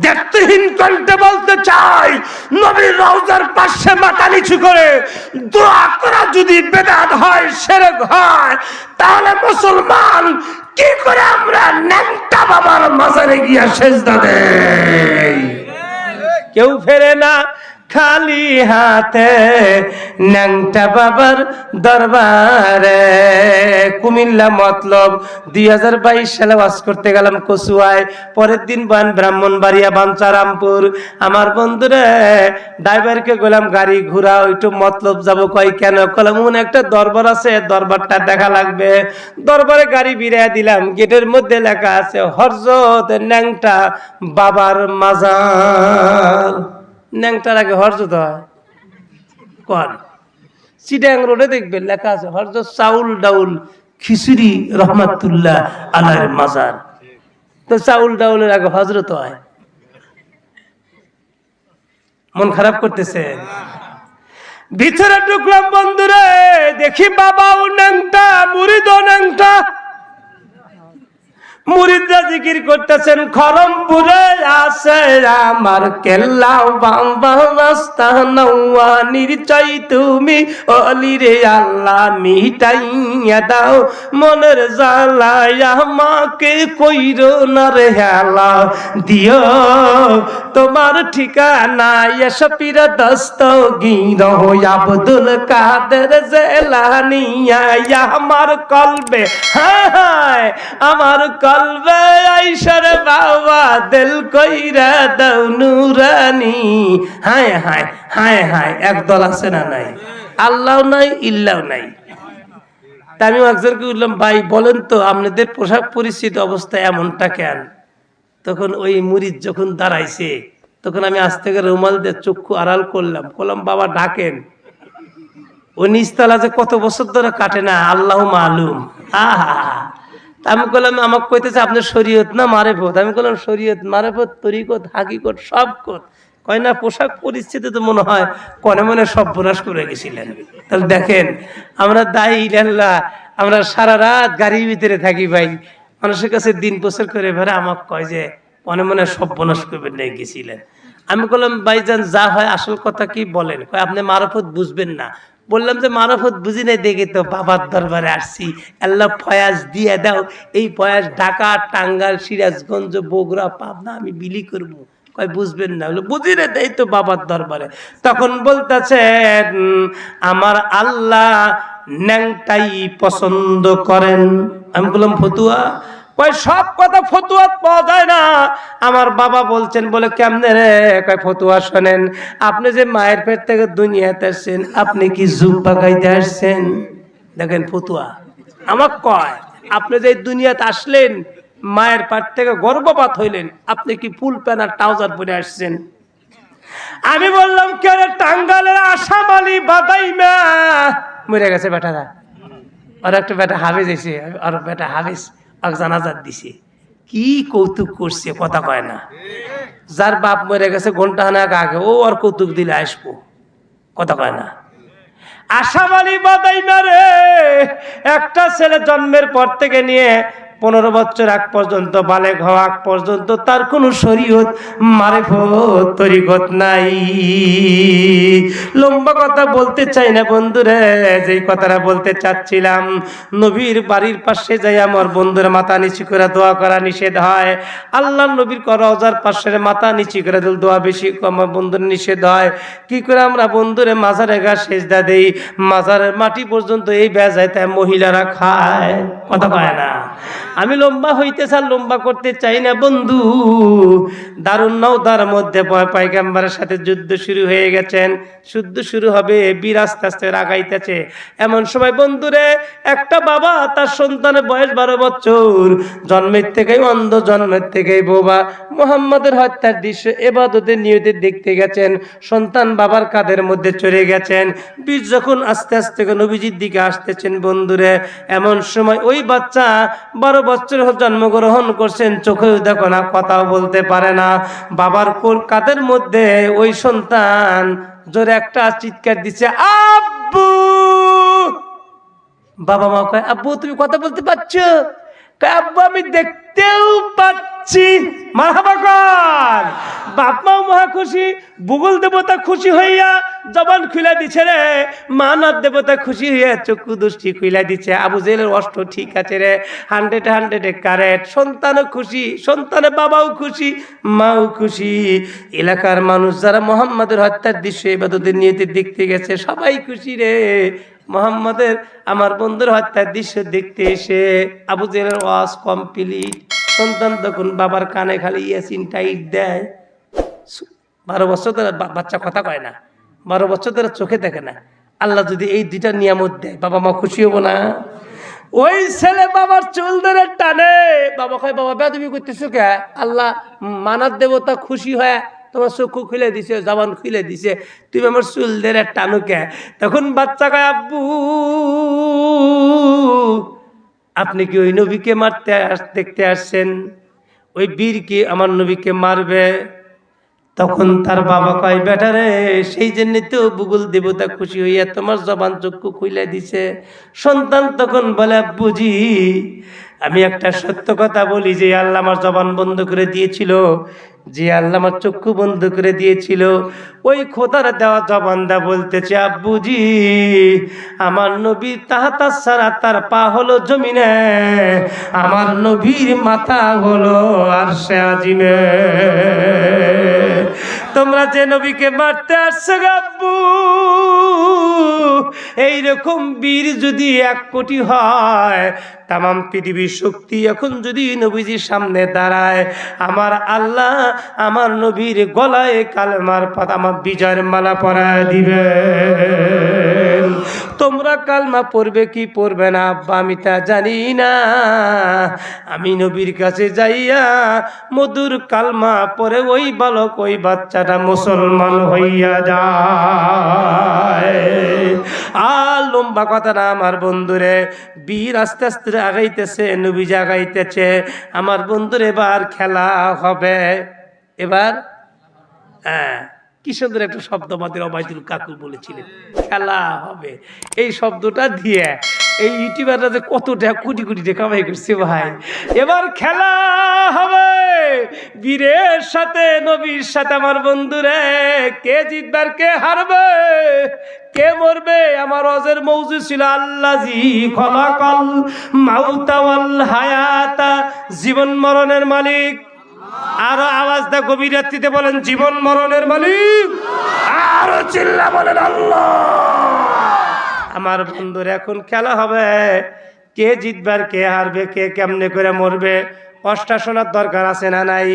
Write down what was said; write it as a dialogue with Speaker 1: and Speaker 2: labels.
Speaker 1: দেখতেহীন কণ্ঠে বলতে চাই, নবীর রওজার পাশে মাথা নিচু করে দোয়া করা যদি বেদাত হয়, শিরক হয়, তাহলে মুসলমান কি করে আমরা ন্যাংটা বাবার মাজারে গিয়া সেজদা দেই? কেউ ফেরে না খালি হাতে ন্যাংটা বাবার দরবারে। কুমিল্লা মতলব 2022 সালে ওয়াজ করতে গেলাম কচুয়ায়, পরের দিন ব্রাহ্মণবাড়িয়া বাঞ্চারামপুর। আমার বন্ধুরে ড্রাইভারকে বললাম গাড়ি ঘুরাও, একটু মতলব যাবো। কয় কেন? কলাম একটা দরবার আছে, দরবারটা দেখা লাগবে। দরবারে গাড়ি বিরিয়া দিলাম, গেটের মধ্যে লেখা আছে হযরত ন্যাংটা বাবার মাজার। ন্যাংটার আগে হযরত হয় কোন? চিটাং রোডে দেখবেন লেখা আছে হযরত চাউল ডাউল খিচুড়ি রহমাতুল্লাহ আলাইহির মাজার। তো চাউল ডাউলের আগে হযরত হয়। মন খারাপ করতেছে? ভিতরে ঢুকলাম বন্ধুরে, দেখি বাবাও ন্যাংটা, মুরিদও ন্যাংটা। মুরিদরা জিকির করতেছেন, খরমপুরে আছে আমার কেল্লা বাবা রাস্তা নওয়ানির চাই তুমি অলি রে আল্লাহ মিটাইয়া দাও মনের জ্বালা আমাকে কইরো না রে হেলা দিও তোমার ঠিকানা এসপির দস্তগীর আব্দুল কাদের জেলানিয়া আমার কলবে হায় আমার কলবে আইসার বাবা দিল কইরা দাও নুরানি। হায় হায় হায় হায়, একদল আছে না নাই? আল্লাহ নাই, ইল্লাহ নাই। তা আমি একজনকে বললাম, ভাই বলেন তো আপনাদের পোশাক পরিচিত অবস্থা এমনটা কেন? তখন ওই মুরিদ যখন দাঁড়াইছে, তখন আমি আজ থেকে রুমাল দিয়ে চক্ষু আড়াল করলাম, বললাম বাবা ডাকেন। ও নিচতলা যে কত বছর ধরে কাটে না, আল্লাহ মালুম। আহা, আমি বললাম আমাকে কইতেছে আপনার শরীয়ত না মারেফত? আমি বললাম শরীয়ত মারেফত তরিকত হাকিকত সব কত। কয় না পোশাক পরিস্থিতি তো মনে হয় কনে মনে সব বোনাস করে গেছিলেন। তাহলে দেখেন আমরা দায়ী আল্লাহ, আমরা সারা রাত গাড়ির ভিতরে থাকি ভাই, মানুষের কাছে দিন বছর করে ভেড়ে আমাকে কয় যে মনে মনে সব বোনাস করে নিয়ে গেছিলেন। আমি বললাম ভাইজান যা হয় আসল কথা কি বলেন? কয় আপনি মারফত বুঝবেন না। বললাম যে মারফত বুঝি নাই দেখে তো বাবার দরবারে আসছি, আল্লাহ ফয়াজ দিয়ে দাও। এই ফয়াজ ঢাকা, টাঙ্গাইল, সিরাজগঞ্জ, বগুড়া, পাবনা আমি বিলি করবো। কয় বুঝবেন না? বুঝি রে, এই তো বাবার দরবারে। তখন বলতেছেন আমার আল্লাহ ন্যাংটাই পছন্দ করেন। আমি বললাম ফতুয়া? কয় সব কথা ফতুয়া পাওয়া যায় না। আমার বাবা বলছেন বলে কেমনে রে? কয় ফতুয়া শোনেন, আপনি যে মায়ের পেট থেকে দুনিয়াতে আসছেন, আপনি কি জুব্বা গাইতে আসছেন? দেখেন ফতুয়া আমাকে কয়, আপনি যে দুনিয়াতে আসলেন, মায়ের পেট থেকে গর্ভপাত হইলেন, আপনি কি ফুল প্যান্ট আর ট্রাউজার পরে আসছেন? আমি বললাম কে রে? টাঙ্গালের আসাম আলী বাদাইমা মরে গেছে বেটারা, আর একটা বেটা হাফেজ এসে, আর বেটা হাফেজ জানাজাত দিছে। কি কৌতুক করছে, কথা কয় না। যার বাপ মরে গেছে ঘন্টা খানেক আগে, ও আর কৌতুক দিলে আসবো, কথা কয় না। আসাম আলী বাদাইমা রে, একটা ছেলে জন্মের পর থেকে নিয়ে 15 বছর আগ পর্যন্ত, বালেগ হওয়া আগ পর্যন্ত তার কোনো শরীয়ত মারেফত তরিকত নাই। লম্বা কথা বলতে চাই না বন্ধুরে, যেই কথাটা বলতে চাচ্ছিলাম, নবীর বাড়ির পাশে যাই আমার বন্ধুর মাথা নিচু করে দোয়া করা নিষেধ হয়। আল্লাহ নবীর রওজার পাশে মাথা নিচু করে দোয়া বেশি আমার বন্ধুর নিষেধ হয়। কি করে আমরা বন্ধুরে মাজারে গা সেজদা দেই, মাজারের মাটি পর্যন্ত এই বেজায় তাই মহিলারা খায়, কথা কয় না। আমি লম্বা হইতে চাই, লম্বা করতে চাই না বন্ধু। দারুন নওদার মধ্যে পয়গম্বরের সাথে যুদ্ধ শুরু হয়ে গেছেন, যুদ্ধ শুরু হবে, বীর আস্তে আস্তে রাগাইতেছে। এমন সময় বন্ধুরে একটা বাবা তার সন্তানের বয়স 12 বছর, জন্মের থেকেই অন্ধ, জন্মের থেকেই বোবা, মুহাম্মাদের হত্যার দৃশ্য ইবাদতের নিয়তে দেখতে গেছেন। সন্তান বাবার কাঁধের মধ্যে চড়ে গেছেন। বীর যখন আস্তে আস্তে নবীজির দিকে আসতেছেন বন্ধুরে, এমন সময় ওই বাচ্চা 12 বছর জন্মগ্রহণ করছেন, চোখেও দেখো না, কথাও বলতে পারে না। বাবার কাঁধের মধ্যে ওই সন্তান জোরে একটা চিৎকার দিচ্ছে, আব্বু। বাবা মা কয় আব্বু তুমি কথা বলতে পারছো? কয় আব্বু আমি দেখতেও পাচ্ছি। মারহাবা কয়। বাপ মাও মহা খুশি, বুগল দেবতা খুশি হইয়া জবান খুলে দিছে রে, মানব দেবতা খুশি হইয়া চক্ষু দৃষ্টি খুলে দিচ্ছে। আবু জেহেলের অস্ত্র ঠিক আছে রে, 100 কারেক্ট। সন্তানও খুশি, সন্তানের বাবাও খুশি, মাও খুশি। এলাকার মানুষ যারা মুহাম্মাদের হত্যার দৃশ্য ইবাদতের নিয়তে দেখতে গেছে সবাই খুশি রে। মুহাম্মাদের আমার বন্ধুর হত্যার দৃশ্য দেখতে এসে আবু জেহেলের ওয়াজ কমপ্লিট। সন্তান তখন বাবার কানে খালি ইয়াসিন টাইট দেয়। 12 বছর ধরে বাচ্চা কথা কয় না, 12 বছর ধরে চোখে দেখে না। আল্লাহ যদি এই দুইটা নিয়ামত দেয়, বাবা মা খুশি হবো না? ওই ছেলে বাবার চুল ধরে টানে, বাবা কয় বাবা বেয়াদবি করতেছো কে? আল্লাহ মানার দেবতা খুশি হয় তোমার চক্ষু খুলে দিছে, জবান খুলে দিছে, তুমি আমার চুল ধরে টানো কে? তখন বাচ্চা কয় আব্বু আপনি কি ওই নবীকে মারতে দেখতে আসছেন? ওই বীর কি আমার নবীকে মারবে? তখন তার বাবা কয় বেটা রে, সেই জন্য তো বুগুল দেবতা খুশি হইয়া তোমার জবান চক্ষু খুলে দিছে। সন্তান তখন বলে বুঝি আমি একটা সত্য কথা বলি, যে আল্লাহ আমার জবান বন্ধ করে দিয়েছিল, যে আল্লাহ আমার চক্ষু বন্ধ করে দিয়েছিল, ওই খোদার দেওয়া জবান দা বলতেছে আব্বুজি আমার নবী তাহাতা সারা তার পা হলো জমিনে, আমার নবীর মাথা হলো আরশে আজিমে। তোমরা যে নবীকে মারতে আসছো আব্বু, এইরকম বীর যদি 1 কোটি হয়, তামাম পৃথিবীর শক্তি এখন যদি নবীজির সামনে দাঁড়ায়, আমার আল্লাহ আমার নবীর গলায় কালেমার পাতা আমার বিজয়ের মালা পরায় দিবে। তোমরা কালমা পড়বে কি পড়বে না আব্বা আমি তা জানি না, আমি নবীর কাছে যাইয়া মধুর কালমা পরে ওই বালক ওই বাচ্চাটা মুসলমান হইয়া যায়। আর লম্বা কথা না আমার বন্ধুরে, বীর আস্তে আস্তে আগাইতেছে, নবীজি আগাইতেছে। আমার বন্ধুর এবার খেলা হবে। এবার হ্যাঁ, কি সুন্দর একটা শব্দ আমাদের ওবায়দুল কাকু বলেছিলেন, খেলা হবে। এই শব্দটা দিয়ে এই ইউটিউবাররা যে কত টাকা কোটি কোটি টাকা কামাই করছে ভাই। এবার খেলা হবে বীরের সাথে নবীর সাথে। আমার বন্ধুরে কে জিতবে আর কে হারবে, কে মরবে? আমার অজের মৌজু ছিল আল্লাযী খলাকাল মাউতা ওয়াল হায়াতা, জীবন মরণের মালিক। আরো আওয়াজ দা গভীর রাত্রিতে বলেন জীবন মরণের মালিক। আরো চিল্লা বলেন আল্লাহ। আমার বন্ধুর এখন খেলা হবে, কে জিতবে আর কে হারবে, কে কেমনে করে মরবে। 8টা শোনার দরকার আছে না নাই?